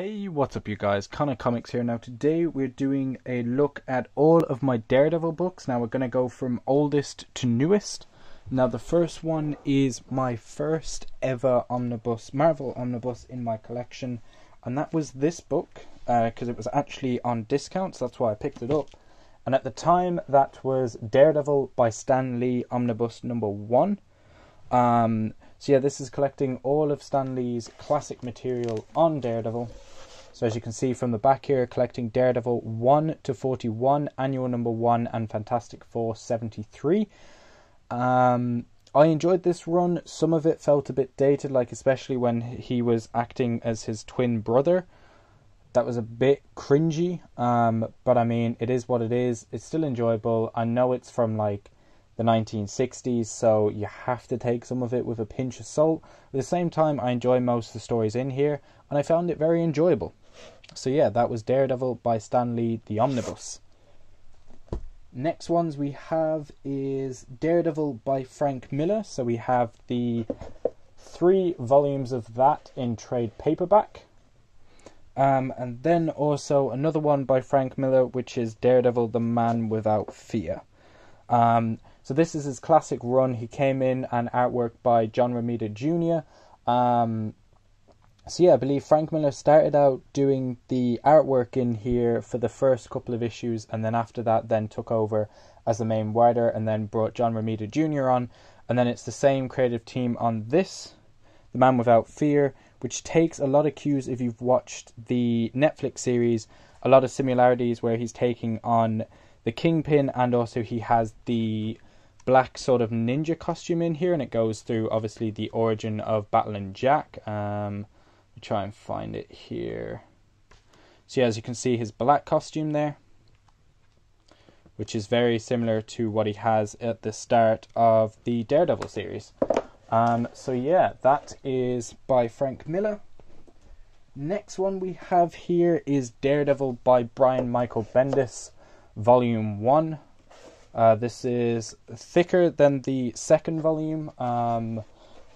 Hey, what's up you guys? Connor Comics here. Now today we're doing a look at all of my Daredevil books. Now we're going to go from oldest to newest. Now the first one is my first ever omnibus, Marvel omnibus in my collection. And that was this book, because it was actually on discount, so that's why I picked it up. And at the time that was Daredevil by Stan Lee Omnibus number 1. So yeah, this is collecting all of Stan Lee's classic material on Daredevil. So as you can see from the back here, collecting Daredevil 1 to 41, Annual number 1, and Fantastic Four 73. I enjoyed this run. Some of it felt a bit dated, like especially when he was acting as his twin brother. That was a bit cringy, but I mean, it is what it is. It's still enjoyable. I know it's from like the 1960s, so you have to take some of it with a pinch of salt. At the same time, I enjoy most of the stories in here, and I found it very enjoyable. So yeah, that was Daredevil by Stan Lee, the Omnibus. Next ones we have is Daredevil by Frank Miller. So we have the 3 volumes of that in trade paperback. And then also another one by Frank Miller, which is Daredevil, the Man Without Fear. So this is his classic run. He came in and artwork by John Romita Jr. So yeah, I believe Frank Miller started out doing the artwork in here for the first couple of issues, and then after that then took over as the main writer and then brought John Romita Jr. on. And then it's the same creative team on this, The Man Without Fear, which takes a lot of cues if you've watched the Netflix series, a lot of similarities where he's taking on the Kingpin, and also he has the black sort of ninja costume in here, and it goes through obviously the origin of Battling Jack. Let me try and find it here. So yeah, as you can see, his black costume there, which is very similar to what he has at the start of the Daredevil series. So yeah, that is by Frank Miller. Next one we have here is Daredevil by Brian Michael Bendis, Volume 1. This is thicker than the second volume.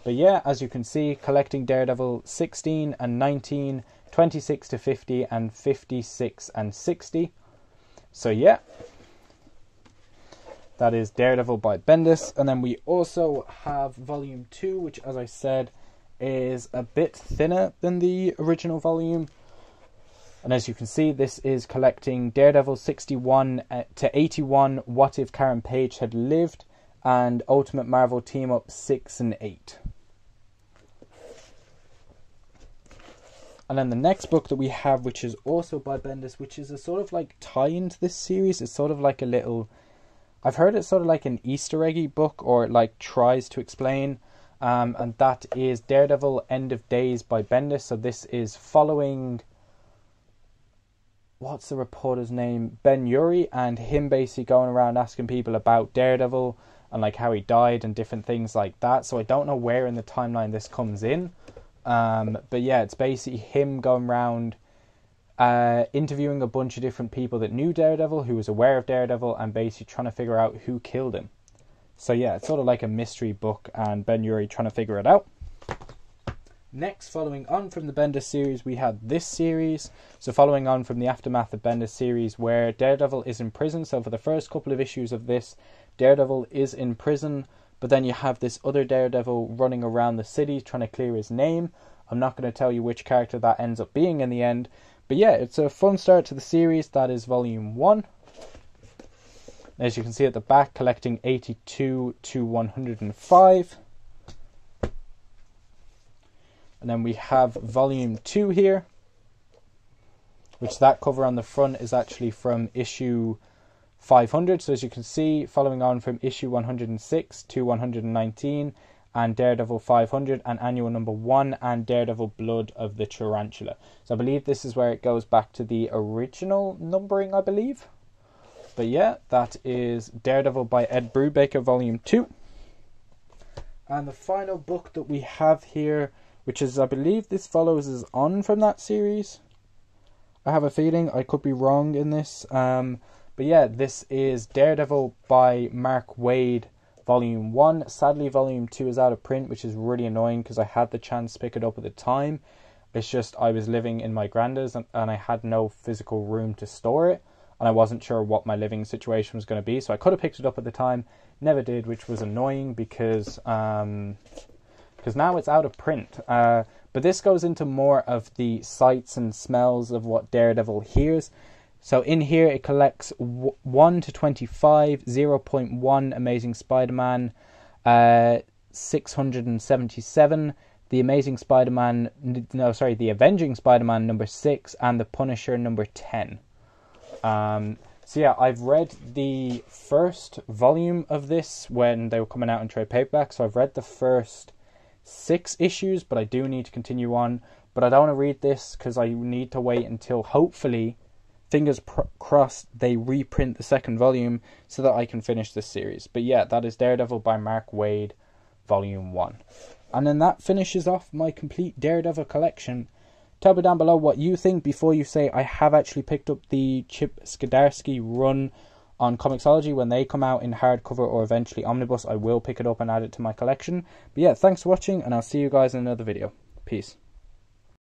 But yeah, as you can see, collecting Daredevil 16 and 19, 26 to 50, and 56 and 60. So yeah, that is Daredevil by Bendis. And then we also have Volume 2, which, as I said, is a bit thinner than the original volume. And as you can see, this is collecting Daredevil 61 to 81, What If Karen Page Had Lived, and Ultimate Marvel Team Up 6 and 8. And then the next book that we have, which is also by Bendis, which is a sort of like tie into this series. It's sort of like a little, I've heard it's sort of like an Easter eggy book, or it like tries to explain. And that is Daredevil End of Days by Bendis. So this is following, what's the reporter's name? Ben Urey, and him basically going around asking people about Daredevil and like how he died and different things like that. So I don't know where in the timeline this comes in. But yeah, it's basically him going around interviewing a bunch of different people that knew Daredevil, who was aware of Daredevil, and basically trying to figure out who killed him. So yeah, it's sort of like a mystery book, and Ben Urey trying to figure it out. Next, following on from the Bendis series, we have this series. So following on from the aftermath of Bendis series, where Daredevil is in prison. So for the first couple of issues of this, Daredevil is in prison, but then you have this other Daredevil running around the city trying to clear his name. I'm not going to tell you which character that ends up being in the end. But yeah, it's a fun start to the series. That is Volume 1. As you can see at the back, collecting 82 to 105. And then we have Volume 2 here, which that cover on the front is actually from issue 500. So as you can see, following on from issue 106 to 119, and Daredevil 500, and Annual number 1, and Daredevil Blood of the Tarantula. So I believe this is where it goes back to the original numbering, I believe. But yeah, that is Daredevil by Ed Brubaker, Volume 2. And the final book that we have here, which is, I believe this follows is on from that series. I have a feeling, I could be wrong in this. But yeah, this is Daredevil by Mark Waid, Volume 1. Sadly, Volume 2 is out of print, which is really annoying because I had the chance to pick it up at the time. It's just I was living in my granddad's and I had no physical room to store it, and I wasn't sure what my living situation was going to be, so I could have picked it up at the time, never did, which was annoying because now it's out of print. But this goes into more of the sights and smells of what Daredevil hears. So in here it collects 1 to 25, 0.1 Amazing Spider-Man, 677, the Avenging Spider-Man number 6, and the Punisher number 10. So yeah, I've read the first volume of this when they were coming out in trade paperback, so I've read the first 6 issues, but I do need to continue on. But I don't want to read this because I need to wait until, hopefully, fingers crossed, they reprint the second volume so that I can finish this series. But yeah, that is Daredevil by Mark Waid, Volume 1. And then that finishes off my complete Daredevil collection. Tell me down below what you think before you say I have actually picked up the Chip Zdarsky run on Comixology. When they come out in hardcover or eventually omnibus, I will pick it up and add it to my collection. But yeah, thanks for watching, and I'll see you guys in another video. Peace.